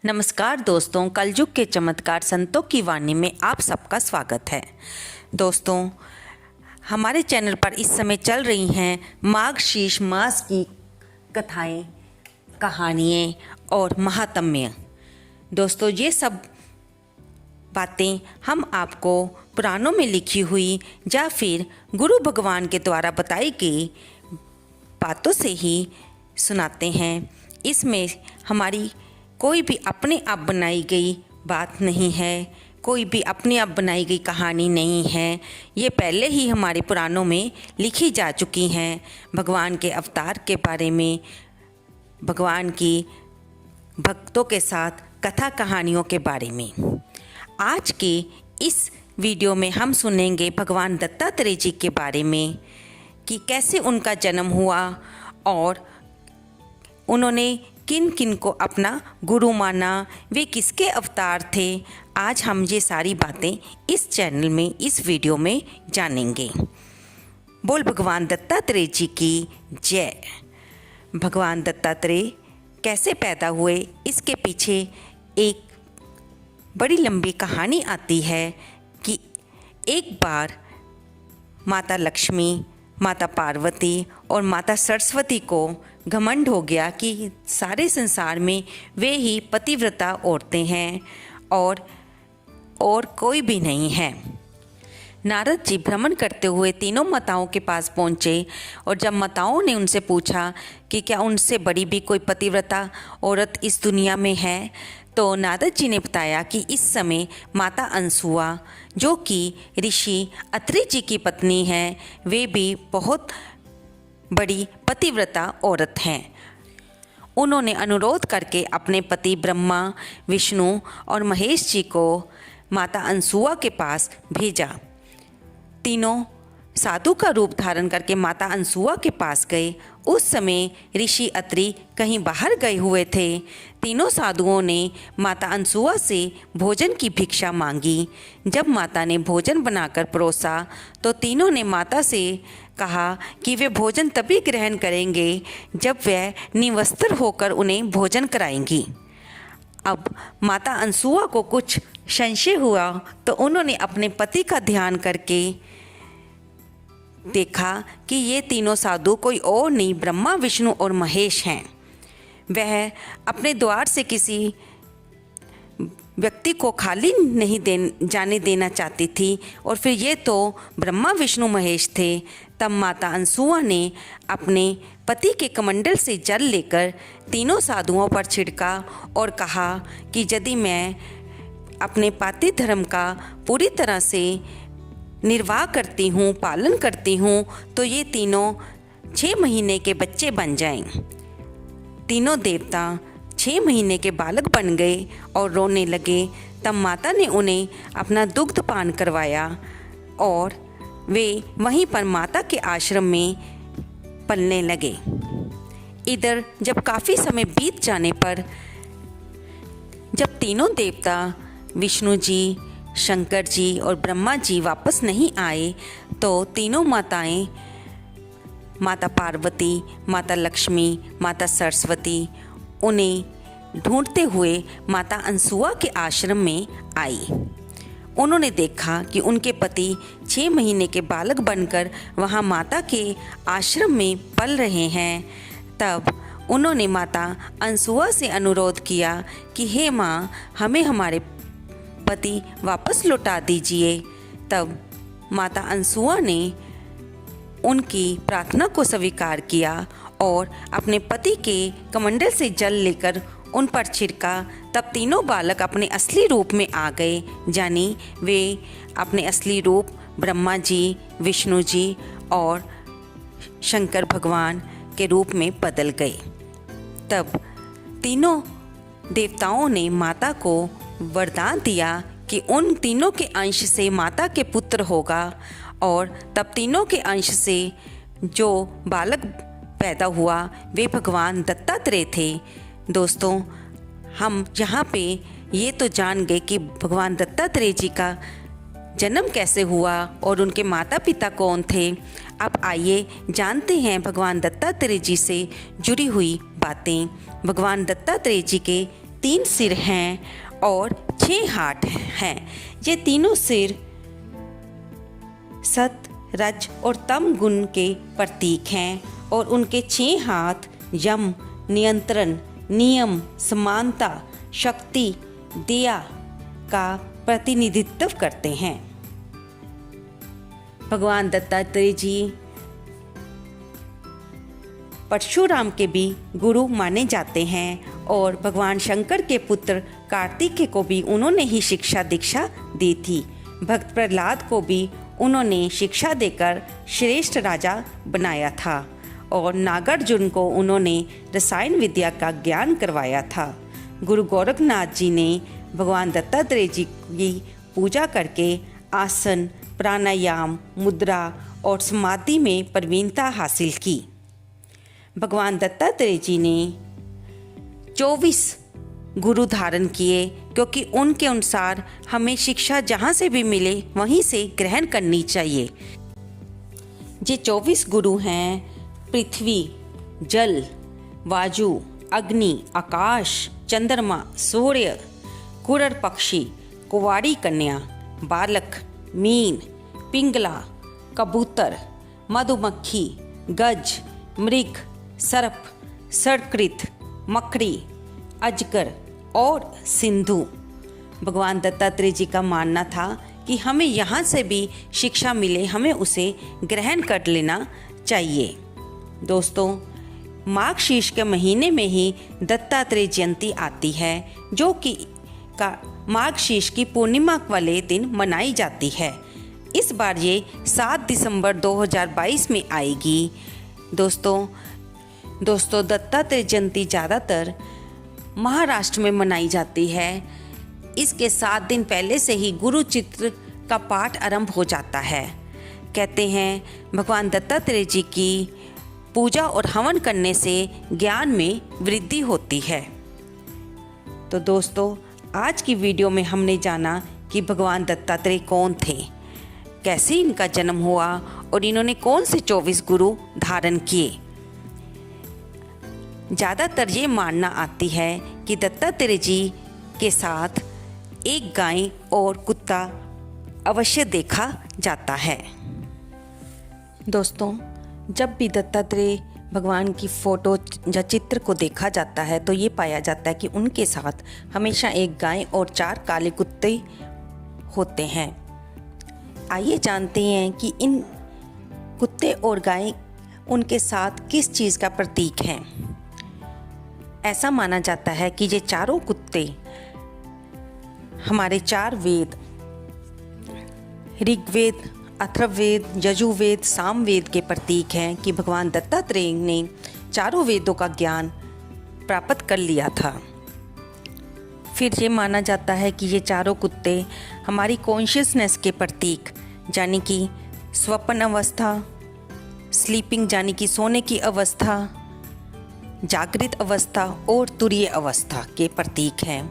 नमस्कार दोस्तों, कलयुग के चमत्कार संतों की वाणी में आप सबका स्वागत है। दोस्तों, हमारे चैनल पर इस समय चल रही हैं मार्गशीर्ष मास की कथाएं, कहानियाँ और महात्म्य। दोस्तों, ये सब बातें हम आपको पुराणों में लिखी हुई या फिर गुरु भगवान के द्वारा बताई गई बातों से ही सुनाते हैं। इसमें हमारी कोई भी अपने आप बनाई गई बात नहीं है, कोई भी अपने आप बनाई गई कहानी नहीं है। ये पहले ही हमारे पुराणों में लिखी जा चुकी हैं, भगवान के अवतार के बारे में, भगवान की भक्तों के साथ कथा कहानियों के बारे में। आज के इस वीडियो में हम सुनेंगे भगवान दत्तात्रेय जी के बारे में कि कैसे उनका जन्म हुआ और उन्होंने किन किन को अपना गुरु माना, वे किसके अवतार थे। आज हम ये सारी बातें इस चैनल में, इस वीडियो में जानेंगे। बोल भगवान दत्तात्रेय जी की जय। भगवान दत्तात्रेय कैसे पैदा हुए, इसके पीछे एक बड़ी लंबी कहानी आती है कि एक बार माता लक्ष्मी, माता पार्वती और माता सरस्वती को घमंड हो गया कि सारे संसार में वे ही पतिव्रता औरतें हैं और कोई भी नहीं है। नारद जी भ्रमण करते हुए तीनों माताओं के पास पहुँचे और जब माताओं ने उनसे पूछा कि क्या उनसे बड़ी भी कोई पतिव्रता औरत इस दुनिया में है, तो नारद जी ने बताया कि इस समय माता अनसुआ, जो कि ऋषि अत्रि जी की पत्नी हैं, वे भी बहुत बड़ी पतिव्रता औरत हैं। उन्होंने अनुरोध करके अपने पति ब्रह्मा, विष्णु और महेश जी को माता अनसुआ के पास भेजा। तीनों साधु का रूप धारण करके माता अनसुआ के पास गए। उस समय ऋषि अत्रि कहीं बाहर गए हुए थे। तीनों साधुओं ने माता अनसुआ से भोजन की भिक्षा मांगी। जब माता ने भोजन बनाकर परोसा तो तीनों ने माता से कहा कि वे भोजन तभी ग्रहण करेंगे जब वह निवस्त्र होकर उन्हें भोजन कराएंगी। अब माता अनसुआ को कुछ संशय हुआ तो उन्होंने अपने पति का ध्यान करके देखा कि ये तीनों साधु कोई और नहीं, ब्रह्मा, विष्णु और महेश हैं। वह अपने द्वार से किसी व्यक्ति को खाली नहीं जाने देना चाहती थी और फिर ये तो ब्रह्मा, विष्णु, महेश थे। तब माता अनसुआ ने अपने पति के कमंडल से जल लेकर तीनों साधुओं पर छिड़का और कहा कि यदि मैं अपने पाति धर्म का पूरी तरह से निर्वाह करती हूँ, पालन करती हूँ, तो ये तीनों 6 महीने के बच्चे बन जाएं। तीनों देवता 6 महीने के बालक बन गए और रोने लगे। तब माता ने उन्हें अपना दुग्ध पान करवाया और वे वहीं पर माता के आश्रम में पलने लगे। इधर जब काफ़ी समय बीत जाने पर जब तीनों देवता विष्णु जी, शंकर जी और ब्रह्मा जी वापस नहीं आए तो तीनों माताएं, माता पार्वती, माता लक्ष्मी, माता सरस्वती, उन्हें ढूंढते हुए माता अनसुआ के आश्रम में आई। उन्होंने देखा कि उनके पति 6 महीने के बालक बनकर वहां माता के आश्रम में पल रहे हैं। तब उन्होंने माता अनसुआ से अनुरोध किया कि हे माँ, हमें हमारे पति वापस लौटा दीजिए। तब माता अनसुआ ने उनकी प्रार्थना को स्वीकार किया और अपने पति के कमंडल से जल लेकर उन पर छिड़का। तब तीनों बालक अपने असली रूप में आ गए, यानी वे अपने असली रूप ब्रह्मा जी, विष्णु जी और शंकर भगवान के रूप में बदल गए। तब तीनों देवताओं ने माता को वरदान दिया कि उन तीनों के अंश से माता के पुत्र होगा और तब तीनों के अंश से जो बालक पैदा हुआ वे भगवान दत्तात्रेय थे। दोस्तों, हम यहाँ पे ये तो जान गए कि भगवान दत्तात्रेय जी का जन्म कैसे हुआ और उनके माता पिता कौन थे। अब आइए जानते हैं भगवान दत्तात्रेय जी से जुड़ी हुई बातें। भगवान दत्तात्रेय जी के 3 सिर हैं और 6 हाथ हैं। ये तीनों सिर सत, रज और तम गुण के प्रतीक हैं और उनके 6 हाथ यम, नियंत्रण, नियम, समानता, शक्ति, दया का प्रतिनिधित्व करते हैं। भगवान दत्तात्रेय जी परशुराम के भी गुरु माने जाते हैं और भगवान शंकर के पुत्र कार्तिकेय को भी उन्होंने ही शिक्षा दीक्षा दी थी। भक्त प्रहलाद को भी उन्होंने शिक्षा देकर श्रेष्ठ राजा बनाया था और नागार्जुन को उन्होंने रसायन विद्या का ज्ञान करवाया था। गुरु गोरखनाथ जी ने भगवान दत्तात्रेय जी की पूजा करके आसन, प्राणायाम, मुद्रा और समाधि में प्रवीणता हासिल की। भगवान दत्तात्रेय जी ने 24 गुरु धारण किए क्योंकि उनके अनुसार हमें शिक्षा जहाँ से भी मिले वहीं से ग्रहण करनी चाहिए। ये 24 गुरु हैं पृथ्वी, जल, वायु, अग्नि, आकाश, चंद्रमा, सूर्य, कुरर पक्षी, कुंवारी कन्या, बालक, मीन, पिंगला, कबूतर, मधुमक्खी, गज, मृग, सर्प, सड़कृत, मकड़ी, अजगर और सिंधु। भगवान दत्तात्रेय जी का मानना था कि हमें यहाँ से भी शिक्षा मिले, हमें उसे ग्रहण कर लेना चाहिए। दोस्तों, माघ शीर्ष के महीने में ही दत्तात्रेय जयंती आती है, जो कि माघ शीर्ष की पूर्णिमा वाले दिन मनाई जाती है। इस बार ये 7 दिसंबर 2022 में आएगी। दोस्तों दत्तात्रेय जयंती ज़्यादातर महाराष्ट्र में मनाई जाती है। इसके 7 दिन पहले से ही गुरु चित्र का पाठ आरंभ हो जाता है। कहते हैं भगवान दत्तात्रेय जी की पूजा और हवन करने से ज्ञान में वृद्धि होती है। तो दोस्तों, आज की वीडियो में हमने जाना कि भगवान दत्तात्रेय कौन थे, कैसे इनका जन्म हुआ और इन्होंने कौन से 24 गुरु धारण किए। ज़्यादातर ये मानना आती है कि दत्तात्रेय जी के साथ एक गाय और कुत्ता अवश्य देखा जाता है। दोस्तों, जब भी दत्तात्रेय भगवान की फ़ोटो या चित्र को देखा जाता है तो ये पाया जाता है कि उनके साथ हमेशा एक गाय और 4 काले कुत्ते होते हैं। आइए जानते हैं कि इन कुत्ते और गाय उनके साथ किस चीज़ का प्रतीक हैं। ऐसा माना जाता है कि ये चारों कुत्ते हमारे 4 वेद, ऋग्वेद, अथर्ववेद, यजुर्वेद, सामवेद के प्रतीक हैं कि भगवान दत्तात्रेय ने चारों वेदों का ज्ञान प्राप्त कर लिया था। फिर ये माना जाता है कि ये चारों कुत्ते हमारी कॉन्शियसनेस के प्रतीक यानी कि स्वप्न अवस्था, स्लीपिंग यानी कि सोने की अवस्था, जागृत अवस्था और तुरीय अवस्था के प्रतीक हैं।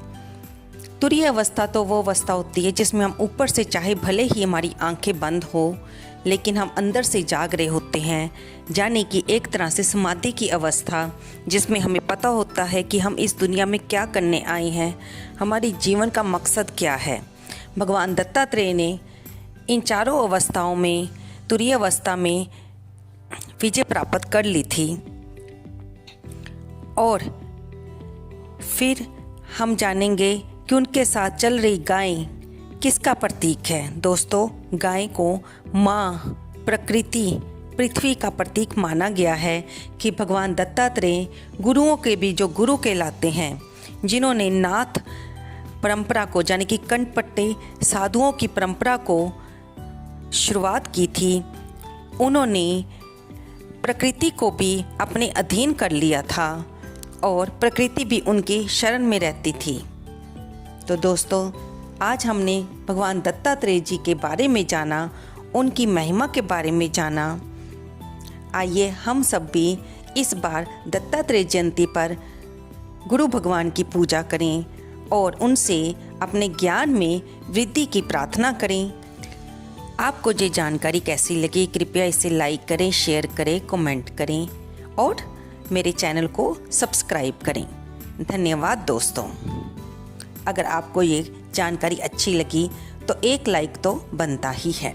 तुरीय अवस्था तो वो अवस्था होती है जिसमें हम ऊपर से चाहे भले ही हमारी आंखें बंद हो लेकिन हम अंदर से जाग रहे होते हैं, यानी कि एक तरह से समाधि की अवस्था, जिसमें हमें पता होता है कि हम इस दुनिया में क्या करने आए हैं, हमारी जीवन का मकसद क्या है। भगवान दत्तात्रेय ने इन चारों अवस्थाओं में, तुरीय अवस्था में विजय प्राप्त कर ली थी। और फिर हम जानेंगे कि उनके साथ चल रही गाय किसका प्रतीक है। दोस्तों, गाय को माँ, प्रकृति, पृथ्वी का प्रतीक माना गया है कि भगवान दत्तात्रेय गुरुओं के भी जो गुरु कहलाते हैं, जिन्होंने नाथ परंपरा को यानी कि कंठपट्टे साधुओं की परंपरा को शुरुआत की थी, उन्होंने प्रकृति को भी अपने अधीन कर लिया था और प्रकृति भी उनकी शरण में रहती थी। तो दोस्तों, आज हमने भगवान दत्तात्रेय जी के बारे में जाना, उनकी महिमा के बारे में जाना। आइए हम सब भी इस बार दत्तात्रेय जयंती पर गुरु भगवान की पूजा करें और उनसे अपने ज्ञान में वृद्धि की प्रार्थना करें। आपको ये जानकारी कैसी लगी, कृपया इसे लाइक करें, शेयर करें, कमेंट करें और मेरे चैनल को सब्सक्राइब करें। धन्यवाद दोस्तों। अगर आपको ये जानकारी अच्छी लगी तो एक लाइक तो बनता ही है।